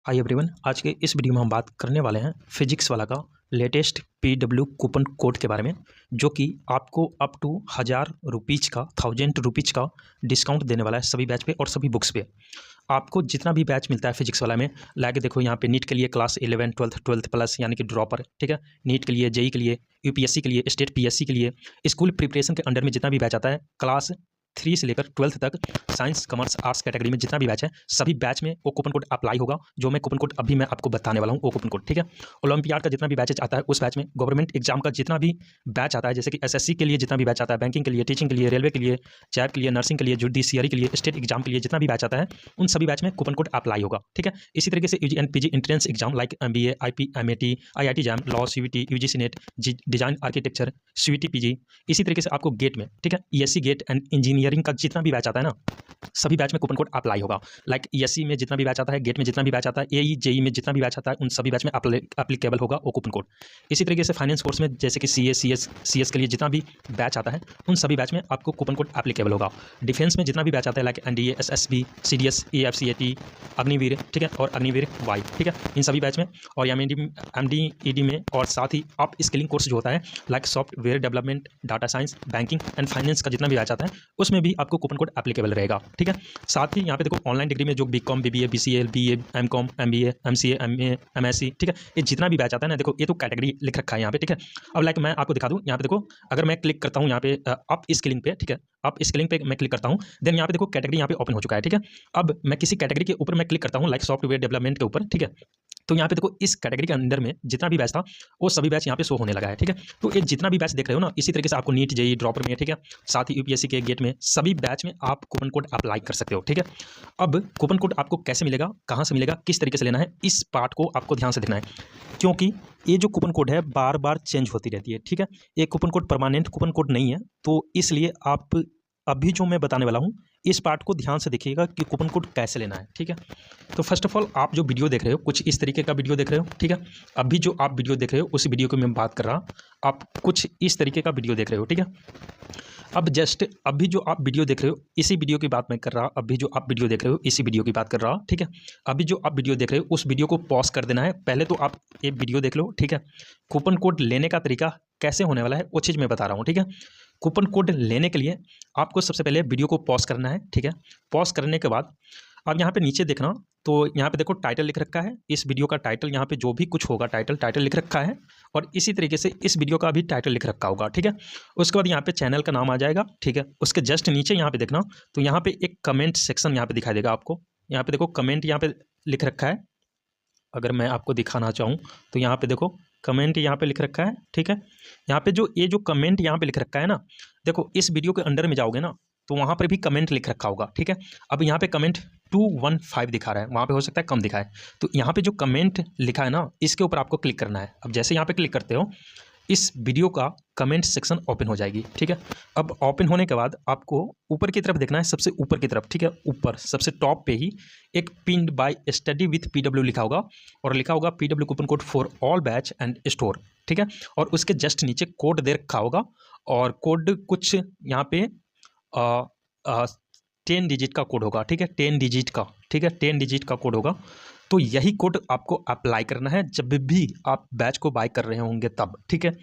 Hi everyone, आज के इस वीडियो में हम बात करने वाले हैं फिजिक्स वाला का लेटेस्ट पीडब्ल्यू कूपन कोड के बारे में, जो कि आपको अप टू 1000 रुपीज़ का 1000 रुपीज़ का डिस्काउंट देने वाला है सभी बैच पे और सभी बुक्स पे। आपको जितना भी बैच मिलता है फिजिक्स वाला में, लाके देखो यहाँ पे नीट के लिए क्लास 11 12 प्लस यानी कि ड्रॉपर, ठीक है। नीट के लिए, जेई के लिए, यूपीएससी के लिए, स्टेट पीएससी के लिए, स्कूल प्रिपरेशन के अंडर में जितना भी बैच आता है क्लास 3 से लेकर 12 तक, साइंस कॉमर्स आर्ट्स कैटेगरी में जितना भी बैच है सभी बैच में वो कूपन कोड अप्लाई होगा। जो मैं कूपन कोड अभी मैं आपको बताने वाला हूँ वो कूपन कोड, ठीक है। ओलंपियाड का जितना भी बैच आता है उस बैच में, गवर्नमेंट एग्जाम का जितना भी बैच आता है, जैसे कि एसएससी के लिए जितना भी बैच आता है, बैंकिंग के लिए, टीचिंग के लिए, रेलवे के लिए, चैट के लिए, नर्सिंग के लिए, जुडिशियरी के लिए, स्टेट एग्जाम के लिए जितना भी बैच आता है उन सभी बैच में कूपन कोड अप्लाई होगा, ठीक है। इसी तरीके से UG and PG entrance exam like MBA, IP, MAT, IIT JAM, law, CVT, UGC NET, design architecture, CVT PG, इसी तरीके से आपको गेट में, ठीक है, ईएससी गेट एंड इंजीनियरिंग का जितना भी बैच आता है ना सभी बैच में कूपन कोड अप्लाई होगा। लाइक ईएससी में जितना भी बैच आता है, गेट में जितना भी बैच आता है, एई जेई में जितना भी बैच आता है उन सभी बैच में एप्लीकेबल होगा वो कूपन कोड। इसी तरीके से फाइनेंस कोर्स में जैसे कि सीएस के लिए जितना भी बैच आता है उन सभी बैच में आपको कूपन कोड एप्लीकेबल होगा। डिफेंस में जितना भी बैच आता है like NDA, SSB, CDS, AFCAT, Agniveer, ठीक है, और अग्निवीर वाई, ठीक है, इन सभी बैच में, और एमडीईडी में, और साथ ही अप स्किलिंग कोर्स जो होता है like software development, data science, banking and finance का जितना भी बैच आता है उसमें भी आपको कूपन कोड एप्लीकेबल रहेगा, ठीक है। साथ ही यहाँ पे देखो ऑनलाइन डिग्री में जो BCom, BBA, BCA, BA, MCom, MBA, MCA, MA, MSc, ठीक है, ये जितना भी बैच आता है ना, देखो ये तो कैटेगरी लिख रखा है यहाँ पे, ठीक है। अब लाइक मैं आपको दिखा दूँ, यहाँ पे देखो अगर मैं क्लिक करता हूँ यहाँ पे अप स्किलिंग पे, ठीक है, अप स्किलिंग पे मैं क्लिक करता हूँ, देन यहाँ पे देखो कैटेगरी यहाँ पे ओपन हो चुका है, ठीक है। अब मैं किसी कैटेगरी के ऊपर मैं क्लिक करता हूँ लाइक सॉफ्टवेयर डेवलपमेंट के ऊपर, ठीक है, तो यहाँ पे देखो इस कैटेगरी के अंदर में जितना भी बैच था वो सभी बैच यहाँ पे शो होने लगा है, ठीक है। तो ये जितना भी बैच देख रहे हो ना, इसी तरीके से आपको नीट, जेई, ड्रॉपर में, ठीक है, साथ ही यूपीएससी के गेट में, सभी बैच में आप कूपन कोड अप्लाई कर सकते हो, ठीक है। अब कूपन कोड आपको कैसे मिलेगा, कहाँ से मिलेगा, किस तरीके से लेना है, इस पार्ट को आपको ध्यान से देखना है, क्योंकि ये जो कूपन कोड है बार बार चेंज होती रहती है, ठीक है। ये coupon code permanent coupon code नहीं है, तो इसलिए आप अभी जो मैं बताने वाला हूँ इस पार्ट को ध्यान से देखिएगा कि कूपन कोड कैसे लेना है, ठीक है। तो फर्स्ट ऑफ ऑल आप जो वीडियो देख रहे हो कुछ इस तरीके का वीडियो देख रहे हो, ठीक है। अभी जो आप वीडियो देख रहे हो उस वीडियो की मैं बात कर रहा, आप कुछ इस तरीके का वीडियो देख रहे हो, ठीक है। अब जस्ट अभी जो आप वीडियो देख रहे हो इसी वीडियो की बात मैं कर रहा, अभी जो आप वीडियो देख रहे हो इसी वीडियो की बात कर रहा, ठीक है। अभी जो आप वीडियो देख रहे हो उस वीडियो को पॉज कर देना है, पहले तो आप ये वीडियो देख लो, ठीक है। कूपन कोड लेने का तरीका कैसे होने वाला है वो चीज़ मैं बता रहा हूँ, ठीक है। कूपन कोड लेने के लिए आपको सबसे पहले वीडियो को पॉज करना है, ठीक है। पॉज करने के बाद अब यहाँ पे नीचे देखना, तो यहाँ पे देखो टाइटल लिख रखा है, इस वीडियो का टाइटल, यहाँ पे जो भी कुछ होगा टाइटल लिख रखा है, और इसी तरीके से इस वीडियो का भी टाइटल लिख रखा होगा, ठीक है। उसके बाद यहाँ पे चैनल का नाम आ जाएगा, ठीक है। उसके जस्ट नीचे यहाँ पे देखना, तो यहाँ पे एक कमेंट सेक्शन यहाँ पे दिखाई देगा आपको, यहाँ पे देखो कमेंट यहाँ पे लिख रखा है। अगर मैं आपको दिखाना चाहूँ तो यहाँ पे देखो कमेंट यहाँ पे लिख रखा है, ठीक है। यहाँ पे जो ये जो कमेंट यहाँ पे लिख रखा है ना, देखो इस वीडियो के अंडर में जाओगे ना तो वहाँ पर भी कमेंट लिख रखा होगा, ठीक है। अब यहाँ पे कमेंट 215 दिखा रहा है, वहाँ पे हो सकता है कम दिखाए, तो यहाँ पे जो कमेंट लिखा है ना इसके ऊपर आपको क्लिक करना है। अब जैसे यहाँ पे क्लिक करते हो इस वीडियो का कमेंट सेक्शन ओपन हो जाएगी, ठीक है। अब ओपन होने के बाद आपको ऊपर की तरफ देखना है, सबसे ऊपर की तरफ, ठीक है, ऊपर सबसे टॉप पे ही एक pinned by study with PW लिखा होगा, और लिखा होगा PW coupon code for all batch and store, ठीक है। और उसके जस्ट नीचे कोड दे रखा होगा, और कोड कुछ यहाँ पे 10 डिजिट का कोड होगा, ठीक है, 10 डिजिट का, ठीक है, 10 डिजिट का कोड होगा। तो यही कोड आपको अप्लाई करना है जब भी आप बैच को बाय कर रहे होंगे तब, ठीक है।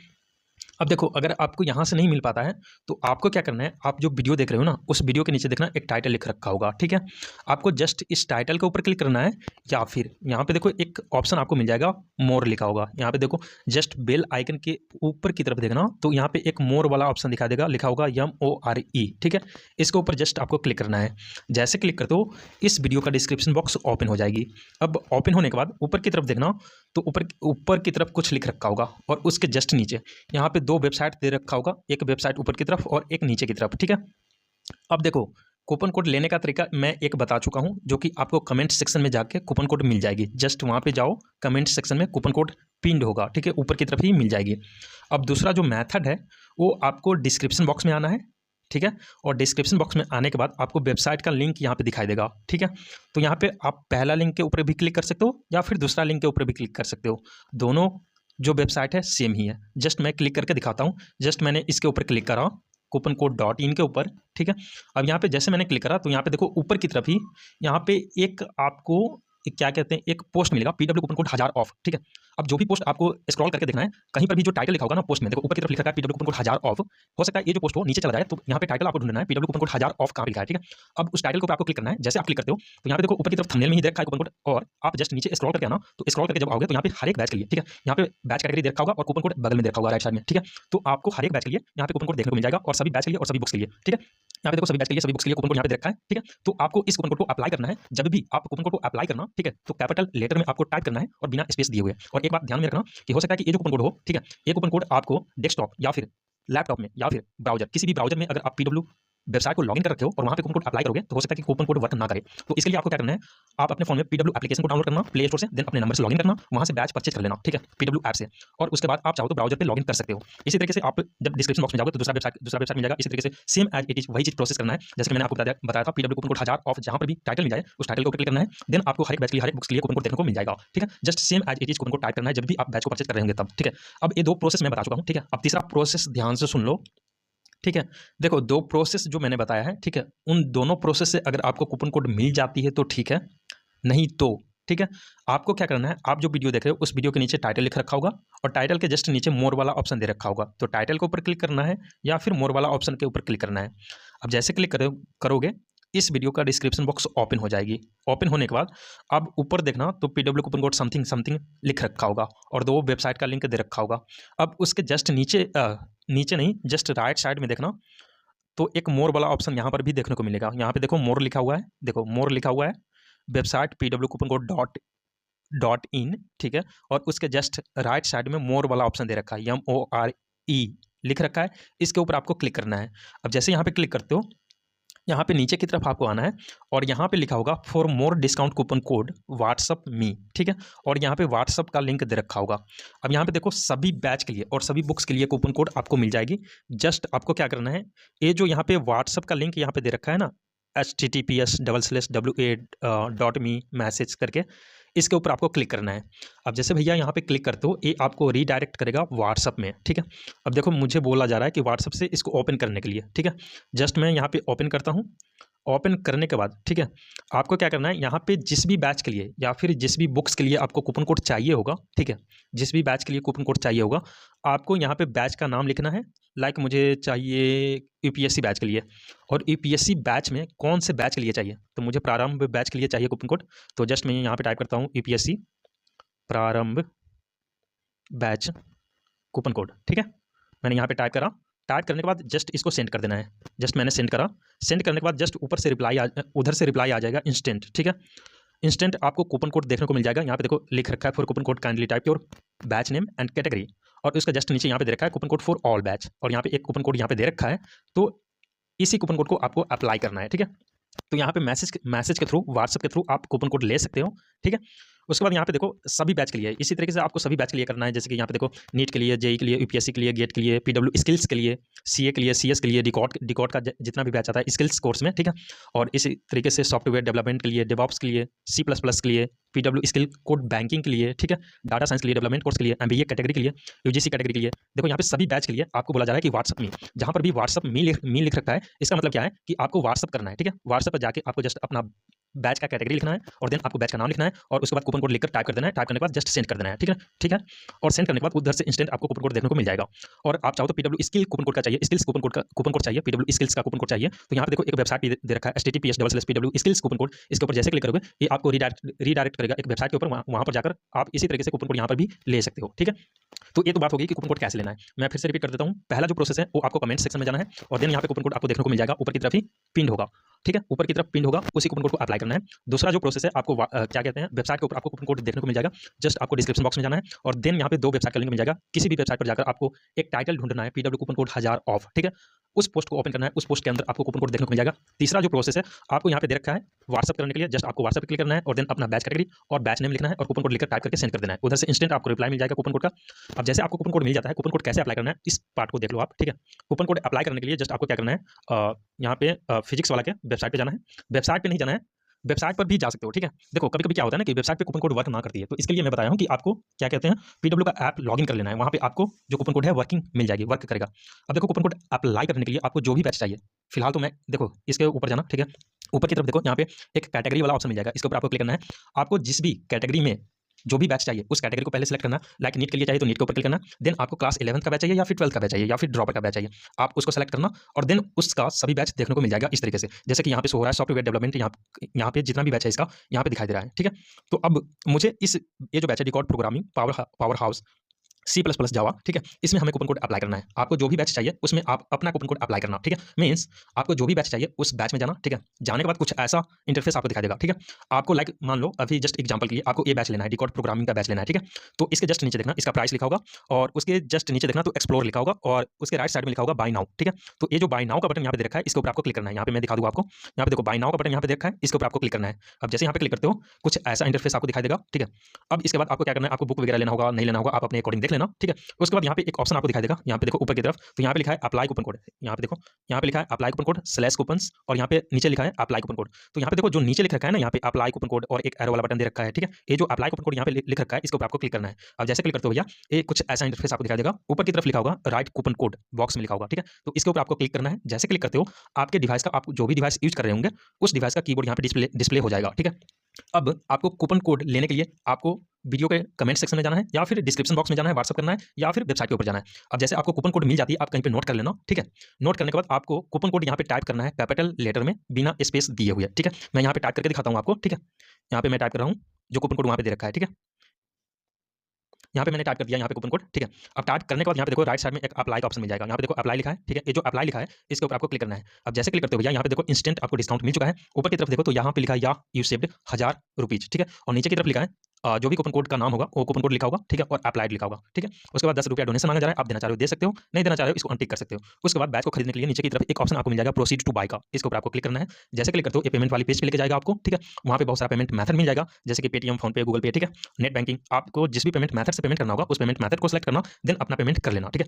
अब देखो अगर आपको यहाँ से नहीं मिल पाता है तो आपको क्या करना है, आप जो वीडियो देख रहे हो ना उस वीडियो के नीचे देखना एक टाइटल लिख रखा होगा, ठीक है। आपको जस्ट इस टाइटल के ऊपर क्लिक करना है, या फिर यहाँ पे देखो एक ऑप्शन आपको मिल जाएगा, मोर लिखा होगा, यहाँ पे देखो जस्ट बेल आइकन के ऊपर की तरफ देखना, तो यहाँ पे एक मोर वाला ऑप्शन दिखा देगा, लिखा होगा MORE, ठीक है। इसके ऊपर जस्ट आपको क्लिक करना है। जैसे क्लिक करते हो इस वीडियो का डिस्क्रिप्शन बॉक्स ओपन हो जाएगी। अब ओपन होने के बाद ऊपर की तरफ देखना, तो ऊपर की तरफ कुछ लिख रखा होगा, और उसके जस्ट नीचे यहाँ पे 2 वेबसाइट दे रखा होगा, एक वेबसाइट ऊपर की तरफ और एक नीचे की तरफ, ठीक है। अब देखो कूपन कोड लेने का तरीका मैं एक बता चुका हूँ, जो कि आपको कमेंट सेक्शन में जाके कूपन कोड मिल जाएगी। जस्ट वहाँ पे जाओ, कमेंट सेक्शन में कूपन कोड पिन्ड होगा, ठीक है, ऊपर की तरफ ही मिल जाएगी। अब दूसरा जो मेथड है वो आपको डिस्क्रिप्शन बॉक्स में आना है, ठीक है, और डिस्क्रिप्शन बॉक्स में आने के बाद आपको वेबसाइट का लिंक यहाँ पे दिखाई देगा, ठीक है। तो यहाँ पे आप पहला लिंक के ऊपर भी क्लिक कर सकते हो या फिर दूसरा लिंक के ऊपर भी क्लिक कर सकते हो, दोनों जो वेबसाइट है सेम ही है। जस्ट मैं क्लिक करके दिखाता हूँ, जस्ट मैंने इसके ऊपर क्लिक करा कूपन कोड .in के ऊपर, ठीक है। अब यहाँ पे जैसे मैंने क्लिक करा तो यहाँ पे देखो ऊपर की तरफ ही यहाँ पे एक आपको क्या कहते हैं, एक पोस्ट मिलेगा पीडब्ल्यू कूपन कोड 1000 ऑफ, ठीक है। अब जो भी पोस्ट आपको स्क्रॉल करके देखना है, कहीं पर भी जो टाइटल लिखा होगा ना पोस्ट में, देखो ऊपर की तरफ लिखा है पीडब्ल्यू कूपन कोड 1000 ऑफ, हो सकता है ये जो पोस्ट हो नीचे चला जाए, तो यहाँ पे टाइटल आपको ढूंढना है पीडब्ल्यू कूपन कोड 1000 ऑफ कहाँ पे लिखा है, ठीक है। अब उस टाइटल को आपको क्लिक करना है, जैसे आप क्लिक करते हो तो यहाँ पे देखो ऊपर की तरफ थंबनेल में ही देखा है कूपन कोड, और आप जस्ट नीचे स्क्रॉल करके आना, तो स्क्रॉल करके जब आओगे तो यहाँ पे हर एक बैच के लिए, ठीक है, यहाँ पे बैच कैटेगरी देखा होगा और कूपन कोड बगल में देखा होगा राइट साइड में, ठीक है। तो आपको हर एक बैच के लिए यहाँ पे कूपन कोड देखने को मिल जाएगा, और सभी बैच के लिए और सभी बुक्स के लिए, ठीक है। यहाँ पे देखो सभी बैच के लिए सभी बुक्स के लिए कूपन कोड यहाँ पे रखा है, ठीक है। तो आपको इस कूपन कोड को अप्लाई करना है, जब भी आप कूपन कोड को अप्लाई करना, ठीक है, तो कैपिटल लेटर में आपको टाइप करना है और बिना स्पेस दिए हुए। और एक बात ध्यान में रखना कि हो सकता है कि ये जो कूपन कोड हो, ठीक है, ये कूपन कोड आपको डेस्कटॉप या फिर लैपटॉप में या फिर ब्राउजर, किसी भी ब्राउजर में अगर आप पीडब्ल्यू वेबसाइट को लॉगिन कर रखे हो और वहाँ पे कूपन कोड अप्लाई करोगे, तो हो सकता है कि कूपन कोड वर्क ना करे। तो इसके लिए आपको क्या करना है, आप अपने फोन में पीडब्ल्यू एप्लीकेशन को डाउनलोड करना प्ले स्टोर से, देन अपने नंबर से लॉगिन करना, वहाँ से बैच परचेज कर लेना, ठीक है, पीडब्ल्यू ऐप से, और उसके बाद आप चाहो तो ब्राउजर पे लॉगिन कर सकते हो। इसी तरीके से आप जब डिस्क्रिप्शन बॉक्स में जाओगे तो दूसरा वेबसाइट मिल जाएगा। इसी तरीके से सेम एज इट इज वही चीज प्रोसेस करना है, जैसे कि मैंने आपको बताया था पीडब्ल्यू कूपन कोड 1000 ऑफ, जहाँ पर भी टाइटल मिल जाए उस टाइटल को क्लिक करना है, देन आपको हर एक बैच के लिए हर एक बुक्स के लिए कूपन कोड देखने को मिल जाएगा, ठीक है। Just same as it is coupon code type करना है जब भी आप बैच को परचेज कर रहे होंगे तब, ठीक है। अब ये दो प्रोसेस मैं बता चुका हूँ, ठीक है। अब तीसरा प्रोसेस ध्यान से सुन लो, ठीक है। देखो दो प्रोसेस जो मैंने बताया है, ठीक है, उन दोनों प्रोसेस से अगर आपको कूपन कोड मिल जाती है तो ठीक है, नहीं तो ठीक है, आपको क्या करना है, आप जो वीडियो देख रहे हो उस वीडियो के नीचे टाइटल लिख रखा होगा और टाइटल के जस्ट नीचे मोर वाला ऑप्शन दे रखा होगा, तो टाइटल के ऊपर क्लिक करना है या फिर मोर वाला ऑप्शन के ऊपर क्लिक करना है। अब जैसे क्लिक करोगे इस वीडियो का डिस्क्रिप्शन बॉक्स ओपन हो जाएगी। ओपन होने के बाद अब ऊपर देखना तो PW coupon code something something लिख रखा होगा और दो वेबसाइट का लिंक दे रखा होगा। अब उसके जस्ट नीचे नहीं, जस्ट राइट साइड में देखना तो एक मोर वाला ऑप्शन यहाँ पर भी देखने को मिलेगा। यहाँ पे देखो मोर लिखा हुआ है, देखो मोर लिखा हुआ है, website PW coupon code dot in, ठीक है, और उसके जस्ट राइट साइड में मोर वाला ऑप्शन दे रखा है, MORE लिख रखा है, इसके ऊपर आपको क्लिक करना है। अब जैसे यहाँ पे क्लिक करते हो, यहाँ पे नीचे की तरफ आपको आना है और यहाँ पे लिखा होगा for more discount coupon code WhatsApp me, ठीक है, और यहाँ पे व्हाट्सअप का लिंक दे रखा होगा। अब यहाँ पे देखो सभी बैच के लिए और सभी बुक्स के लिए कूपन कोड आपको मिल जाएगी। जस्ट आपको क्या करना है, ये जो यहाँ पे व्हाट्सअप का लिंक यहाँ पे दे रखा है ना, https://wa.me मैसेज करके, इसके ऊपर आपको क्लिक करना है। अब जैसे भैया यहाँ पे क्लिक करते हो ये आपको रीडायरेक्ट करेगा व्हाट्सअप में, ठीक है। अब देखो मुझे बोला जा रहा है कि व्हाट्सअप से इसको ओपन करने के लिए, ठीक है, जस्ट मैं यहाँ पे ओपन करता हूँ। ओपन करने के बाद, ठीक है, आपको क्या करना है, यहाँ पे जिस भी बैच के लिए या फिर जिस भी बुक्स के लिए आपको कूपन कोड चाहिए होगा, ठीक है, जिस भी बैच के लिए कूपन कोड चाहिए होगा, आपको यहाँ पे बैच का नाम लिखना है। लाइक मुझे चाहिए यूपीएससी बैच के लिए, और यूपीएससी बैच में कौन से बैच के लिए चाहिए, तो मुझे प्रारंभ बैच के लिए चाहिए कूपन कोड, तो जस्ट मैं यहाँ पे टाइप करता हूँ यूपीएससी प्रारंभ बैच कूपन कोड, ठीक है, मैंने यहाँ पे टाइप करा। टाइप करने के बाद जस्ट इसको सेंड कर देना है। जस्ट मैंने सेंड करा, सेंड करने के बाद जस्ट ऊपर से उधर से रिप्लाई आ जाएगा इंस्टेंट, ठीक है। इंस्टेंट आपको कूपन कोड देखने को मिल जाएगा। यहाँ पे देखो लिख रखा है for coupon code kindly type your batch name and category, और उसका जस्ट नीचे यहाँ पे दे रखा है coupon code for all batch, और यहाँ पे एक कूपन कोड यहाँ पे दे रखा है, तो इसी कूपन कोड को आपको अप्लाई करना है, ठीक है। तो यहाँ पे मैसेज के थ्रू, व्हाट्सएप के थ्रू आप कूपन कोड ले सकते हो, ठीक है। उसके बाद यहाँ पे देखो सभी बैच के लिए इसी तरीके से आपको सभी बैच के लिए करना है। जैसे कि यहाँ पे देखो नीट के लिए, जेई के लिए, यूपीएससी के लिए, गेट के लिए, पीडब्ल्यू स्किल्स के लिए, सीए के लिए, सीएस के लिए, डिकॉट का जितना भी बैच आता है स्किल्स कोर्स में, ठीक है। और इसी तरीके से सॉफ्टवेयर डेवलपमेंट के लिए, डेवऑप्स के लिए, C++ के लिए, पीडब्ल्यू स्किल कोड बैंकिंग के लिए, ठीक है, डाटा साइंस के लिए, डेवलपमेंट कोर्स के लिए, एमबीए कैटेगरी के लिए, यूजीसी कैटेगरी के लिए। देखो यहाँ पे सभी बैच के लिए आपको बोला जा रहा है कि व्हाट्सअप में, जहाँ पर भी व्हाट्सअप मी लिख रखा है, इसका मतलब क्या है कि आपको व्हाट्सअप करना है, ठीक है। व्हाट्सअप पर जाके आपको जस्ट अपना बैच का कैटेगरी लिखना है और देन आपको बैच का नाम लिखना है और उसके बाद कूपन कोड लिखकर टाइप कर देना है। टाइप करने के बाद जस्ट सेंड कर देना है, ठीक है, ठीक है। और सेंड करने के बाद उधर से इंस्टेंट आपको कूपन कोड देखने को मिल जाएगा। और आप चाहो तो पीडब्ल्यू स्किल कूपन कोड का चाहिए, स्किल्स कूपन कोड चाहिए, पीडब्ल्यू स्किल्स का कूपन कोड चाहिए, तो यहाँ पे देखो एक वेबसाइट दे रखा है https://pw स्किल्स कूपन कोड। इसके ऊपर जैसे क्लिक करोगे ये आपको रीडायरेक्ट करेगा एक वेबसाइट के ऊपर, वहाँ पर जाकर आप इसी तरीके से कूपन कोड यहाँ पर भी ले सकते हो, ठीक है। तो ये तो बात होगी कि कूपन कोड कैसे लेना है। मैं फिर से रिपीट कर देता हूँ। पहला जो प्रोसेस है वो आपको कमेंट सेक्शन में जाना है और देन यहाँ पे कूपन कोड आपको देखने को मिल जाएगा, ऊपर की तरफ ही पिन होगा, ठीक है, ऊपर की तरफ पिन होगा, उसी कूपन कोड को अप्लाई करना है। दूसरा जो प्रोसेस है आपको क्या कहते हैं, वेबसाइट के ऊपर आपको कूपन कोड देखने को मिल जाएगा। जस्ट आपको डिस्क्रिप्शन बॉक्स में जाना है और देन यहाँ पे दो वेबसाइट का लिंक मिल जाएगा। किसी भी वेबसाइट पर जाकर आपको एक टाइटल ढूंढना है पीडब्ल्यू कूपन कोड 1000 ऑफ, ठीक है, उस पोस्ट को ओपन करना है, उस पोस्ट के अंदर आपको कूपन कोड देखने को मिल जाएगा। तीसरा जो प्रोसेस है आपको यहाँ पे दे रखा है व्हाट्सअप करने के लिए, जस्ट आपको व्हाट्सअप पे क्लिक करना है और देन अपना बैच कैटेगरी और बैच नेम लिखना है और कूपन कोड लिखकर टाइप करके सेंड कर देना है। उधर से इंस्टेंट आपको रिप्लाई मिल जाएगा कूपन कोड का। अब जैसे आपको कूपन कोड मिल जाता है, कूपन कोड कैसे अप्लाई करना है इस पार्ट को देख लो आप, ठीक है। कूपन कोड अप्लाई करने के लिए जस्ट आपको क्या करना है, यहाँ पे फिजिक्स वाला के वेबसाइट पे जाना है। वेबसाइट पे नहीं जाना है, वेबसाइट पर भी जा सकते हो, ठीक है। देखो कभी कभी क्या होता है ना कि वेबसाइट पे कूपन कोड वर्क ना करती है, तो इसके लिए मैं बताया हूँ कि आपको क्या कहते हैं पीडब्ल्यू का ऐप लॉगिन कर लेना है, वहाँ पे आपको जो कूपन कोड है वर्किंग मिल जाएगी, वर्क करेगा। अब देखो कूपन कोड अप्लाई करने के लिए आपको जो भी बैच चाहिए, फिलहाल तो मैं देखो इसके ऊपर जाना, ठीक है, ऊपर की तरफ देखो यहाँ पे एक कैटेगरी वाला ऑप्शन मिल जाएगा, इसके ऊपर आपको क्लिक करना है। आपको जिस भी कैटेगरी में जो भी बैच चाहिए उस कैटेगरी को पहले सेलेक्ट करना। लाइक नीट के लिए चाहिए तो नीट के ऊपर क्लिक करना। देन आपको क्लास 11th का बैच चाहिए या फिर 12th का बैच चाहिए या फिर ड्रॉपर का बैच चाहिए, आप उसको सेलेक्ट करना और देन उसका सभी बैच देखने को मिल जाएगा इस तरीके से। जैसे कि यहाँ पे शो हो रहा है सॉफ्टवेयर डेवलपमेंट, यहाँ पे जितना भी बैच है इसका यहाँ पे दिखाई दे रहा है। ठीक है, तो अब मुझे ये जो बैच है डिकॉड प्रोग्रामिंग पावर हाउस C++ जावा, ठीक है, इसमें हमें कूपन कोड अप्लाई करना है। आपको जो भी बैच चाहिए उसमें आप अपना कूपन कोड अप्लाई करना। ठीक है, मींस आपको जो भी बैच चाहिए उस बैच में जाना। ठीक है, जाने के बाद कुछ ऐसा इंटरफेस आपको दिखाई देगा। ठीक है, आपको लाइक मान लो अभी जस्ट एग्जांपल के लिए आपको ये बैच लेना है, डिकॉड प्रोग्रामिंग का बैच लेना है। ठीक है, तो इसके जस्ट नीचे देखना इसका प्राइस लिखा होगा और उसके जस्ट नीचे देखना तो एक्सप्लोर लिखा होगा और उसके राइट साइड में लिखा होगा बाय नाउ। ठीक है, तो ये जो बाय नाउ का बटन यहाँ पे दे रखा है इसके ऊपर आपको क्लिक करना है। यहाँ पे मैं दिखा दूंगा आपको, यहाँ पे देखो बाय नाउ का बटन यहाँ पे दे रखा है, इसके ऊपर आपको क्लिक करना है। अब जैसे यहाँ पे क्लिक करते हो कुछ ऐसा इंटरफेस आपको दिखाई देगा। ठीक है, अब इसके बाद आपको क्या करना है, आपको बुक वगैरह लेना होगा नहीं लेना होगा आप अपने अकॉर्डिंग देख लेना। ठीक है, उसके बाद यहाँ पे एक ऑप्शन आपको दिखाई देगा, यहाँ पे देखो ऊपर की तरफ, तो यहाँ पे लिखा है अप्लाई कूपन कोड। यहाँ पे देखो यहाँ पे लिखा है apply coupon code slash coupons और यहाँ पे नीचे लिखा है अप्लाई कूपन कोड। तो यहाँ पे देखो जो नीचे लिख रखा है ना, यहाँ पे अप्लाई कूपन कोड और एक एरो वाला बटन दे रखा है। ठीक है, ये जो अप्लाई कूपन कोड यहाँ पे लिख रखा है इसके ऊपर आपको क्लिक करना है। अब जैसे क्लिक करते हो भैया ये कुछ ऐसा इंटरफेस आपको दिखाई देगा, ऊपर की तरफ लिखा होगा राइट कूपन कोड बॉक्स में लिखा होगा। ठीक है, तो इसके ऊपर आपको क्लिक करना है। जैसे क्लिक करते हो आपके डिवाइस का, आप जो भी डिवाइस यूज कर रहे होंगे उस डिवाइस का कीबोर्ड यहाँ पे डिस्प्ले हो जाएगा। ठीक है, अब आपको कूपन कोड लेने के लिए आपको वीडियो के कमेंट सेक्शन में जाना है या फिर डिस्क्रिप्शन बॉक्स में जाना है, व्हाट्सअप करना है या फिर वेबसाइट के ऊपर जाना है। अब जैसे आपको कूपन कोड मिल जाती है आप कहीं पे नोट कर लेना। ठीक है, नोट करने के बाद आपको कूपन कोड यहाँ पे टाइप करना है कैपिटल लेटर में बिना स्पेस दिए हुए। ठीक है, मैं यहाँ पे टाइप करके दिखाता हूँ आपको। ठीक है, यहाँ पे मैं टाइप कर रहा हूँ जो कूपन कोड वहाँ पे दे रखा है। ठीक है, यहाँ पे मैंने टाइप कर दिया यहाँ पे कूपन कोड। ठीक है, अब टाइप करने के बाद यहाँ पे देखो राइट साइड में एक अप्लाई का ऑप्शन मिल जाएगा, यहाँ पे देखो अप्लाई लिखा है। ठीक है, ये जो अप्लाई लिखा है इसके ऊपर आपको क्लिक करना है। अब जैसे क्लिक करते हो भैया यहाँ पे देखो इंस्टेंट आपको डिस्काउंट मिल चुका है। ऊपर की तरफ देखो तो यहाँ पे लिखा है या यू सेव्ड 1000 रुपीज। ठीक है, और नीचे की तरफ लिखा है जो भी कूपन कोड का नाम होगा वो कूपन कोड लिखा होगा। ठीक है, और अप्लाइड लिखा होगा। ठीक है, उसके बाद 10 रुपया डोनेशन मांगा जा रहा है, आप देना चाह रहे हो दे सकते हो, नहीं देना चाह रहे हो इसको अनटिक कर सकते हो। उसके बाद बैच को खरीदने के लिए नीचे की तरफ एक ऑप्शन आपको मिल जाएगा प्रोसीड टू बाय का, इसके ऊपर आपको क्लिक करना है। जैसे क्लिक करते हो ये पेमेंट वाली पेज पे लेके जाएगा आपको। ठीक है, वहाँ पे बहुत सारा पेमेंट मेथड मिल जाएगा जैसे कि पेटीएम, फोन पे, गूगल पे। ठीक है, नेट बैंकिंग, आपको जिस भी पेमेंट मेथड से पेमेंट करना होगा उस पेमेंट मेथड को सेलेक्ट करना, देन अपना पेमेंट कर लेना। ठीक है।